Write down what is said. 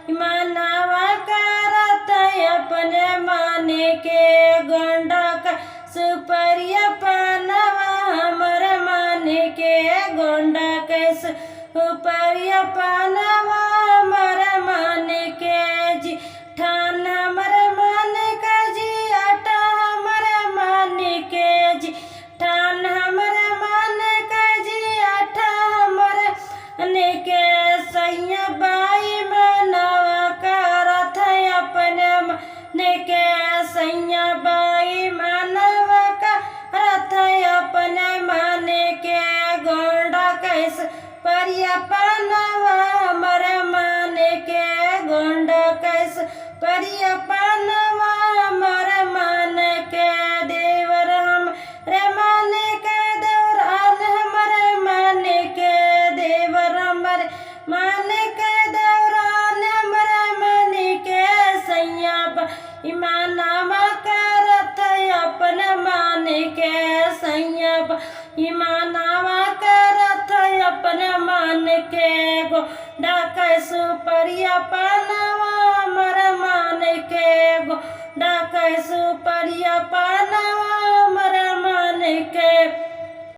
मनवा करत अपने मन के गोंडा सुपरिया पानवा हमर मन के गोंडा कैस सुपरिया पानवा हमर मन के जी ठान हमर मन के जी आटा हमर मन के जी ठान हमर मन के जी आटा हमर मन के सैया बाई मनवा करत अपने मन के सैया बाई मनवा करत अपने मन के गोंडा कैस परिया पानवा हमर मन के गोंडा कैस परिया पानवा हमर मन के देवर हमरे मन के देवरान हमर मन के देवर हमर मन के देवरान हमर मन के सैया ईमानवा करत अपन मन के सैया ईमानवा करत अपन मन के गोंडा कैसु परिया पानवा हमर मन के गोंडा कैसु परिया पानवा हमर मन के